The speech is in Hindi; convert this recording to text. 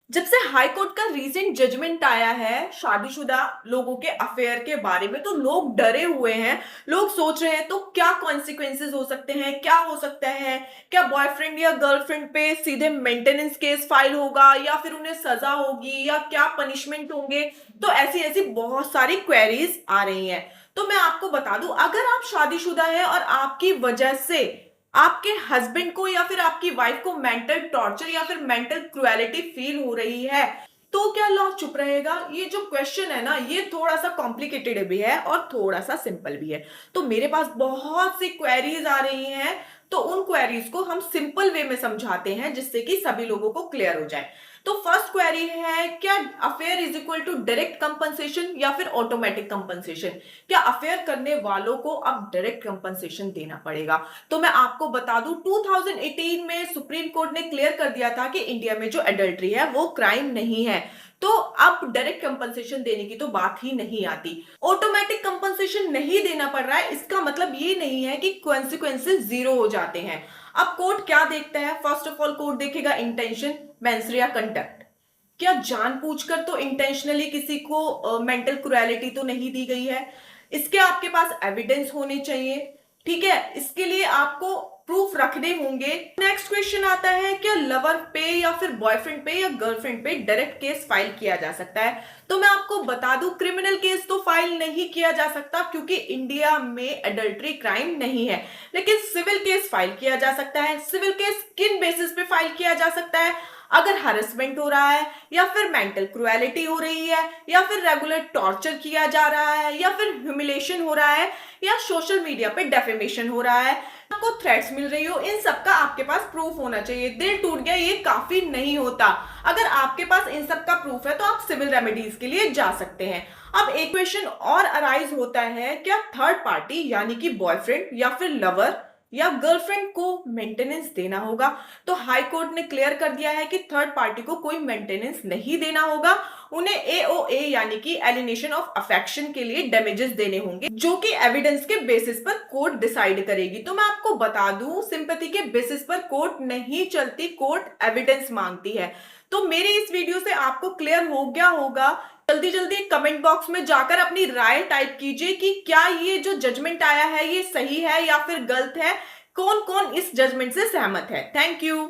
जब से हाई कोर्ट का रीसेंट जजमेंट आया है शादीशुदा लोगों के अफेयर के बारे में, तो लोग डरे हुए हैं। लोग सोच रहे हैं तो क्या कॉन्सिक्वेंसेस हो सकते हैं, क्या हो सकता है। क्या बॉयफ्रेंड या गर्लफ्रेंड पे सीधे मेंटेनेंस केस फाइल होगा या फिर उन्हें सजा होगी या क्या पनिशमेंट होंगे। तो ऐसी ऐसी बहुत सारी क्वेरीज आ रही हैं। तो मैं आपको बता दूं, अगर आप शादीशुदा हैं और आपकी वजह से आपके हस्बैंड को या फिर आपकी वाइफ को मेंटल टॉर्चर या फिर मेंटल क्रुएलिटी फील हो रही है, तो क्या लॉ चुप रहेगा? ये जो क्वेश्चन है ना, ये थोड़ा सा कॉम्प्लिकेटेड भी है और थोड़ा सा सिंपल भी है। तो मेरे पास बहुत सी क्वेरीज आ रही हैं, तो उन क्वेरीज को हम सिंपल वे में समझाते हैं जिससे कि सभी लोगों को क्लियर हो जाए। तो फर्स्ट क्वेरी है, क्या affair is equal to direct compensation या फिर ऑटोमेटिक कंपनसेशन? क्या अफेयर करने वालों को अब डायरेक्ट कंपनसेशन देना पड़ेगा? तो मैं आपको बता दूं, 2018 में सुप्रीम कोर्ट ने क्लियर कर दिया था कि इंडिया में जो एडल्ट्री है वो क्राइम नहीं है। तो अब डायरेक्ट कंपनसेशन देने की तो बात ही नहीं आती। ऑटोमेटिक कंपनसेशन नहीं देना पड़ रहा है, इसका मतलब ये नहीं है कि कॉन्सिक्वेंसेस जीरो हो जाते हैं। अब कोर्ट क्या देखता है? फर्स्ट ऑफ ऑल कोर्ट देखेगा इंटेंशन, मेंस या कंडक्ट। क्या जानबूझकर तो इंटेंशनली किसी को मेंटल क्रुएलिटी तो नहीं दी गई है। इसके आपके पास एविडेंस होने चाहिए। ठीक है, इसके लिए आपको प्रूफ रखने होंगे। नेक्स्ट क्वेश्चन आता है, क्या लवर पे या फिर बॉयफ्रेंड पे या गर्लफ्रेंड पे डायरेक्ट केस फाइल किया जा सकता है? तो मैं आपको बता दूं, क्रिमिनल केस तो फाइल नहीं किया जा सकता क्योंकि इंडिया में एडल्ट्री क्राइम नहीं है। लेकिन सिविल केस फाइल किया जा सकता है। सिविल केस किन बेसिस पे फाइल किया जा सकता है? अगर हरेसमेंट हो रहा है या फिर मेंटल क्रुएलिटी हो रही है या फिर रेगुलर टॉर्चर किया जा रहा है या फिर ह्यूमिलेशन हो रहा है या सोशल मीडिया पे डेफेमेशन हो रहा है, आपको थ्रेट्स मिल रही हो, इन सब का आपके पास प्रूफ होना चाहिए। दिल टूट गया ये काफी नहीं होता। अगर आपके पास इन सब का प्रूफ है तो आप सिविल रेमेडीज के लिए जा सकते हैं। अब एक क्वेश्चन और अराइज होता है, क्या थर्ड पार्टी यानी कि बॉयफ्रेंड या फिर लवर या गर्लफ्रेंड को मेंटेनेंस देना होगा? तो हाई कोर्ट ने क्लियर कर दिया है कि थर्ड पार्टी को कोई मेंटेनेंस नहीं देना होगा। उन्हें एओए यानी कि एलिनेशन ऑफ अफेक्शन के लिए डैमेजेस देने होंगे, जो कि एविडेंस के बेसिस पर कोर्ट डिसाइड करेगी। तो मैं आपको बता दूं, सिंपैथी के बेसिस पर कोर्ट नहीं चलती, कोर्ट एविडेंस मांगती है। तो मेरे इस वीडियो से आपको क्लियर हो गया होगा। जल्दी जल्दी कमेंट बॉक्स में जाकर अपनी राय टाइप कीजिए कि क्या ये जो जजमेंट आया है ये सही है या फिर गलत है। कौन कौन इस जजमेंट से सहमत है। Thank you.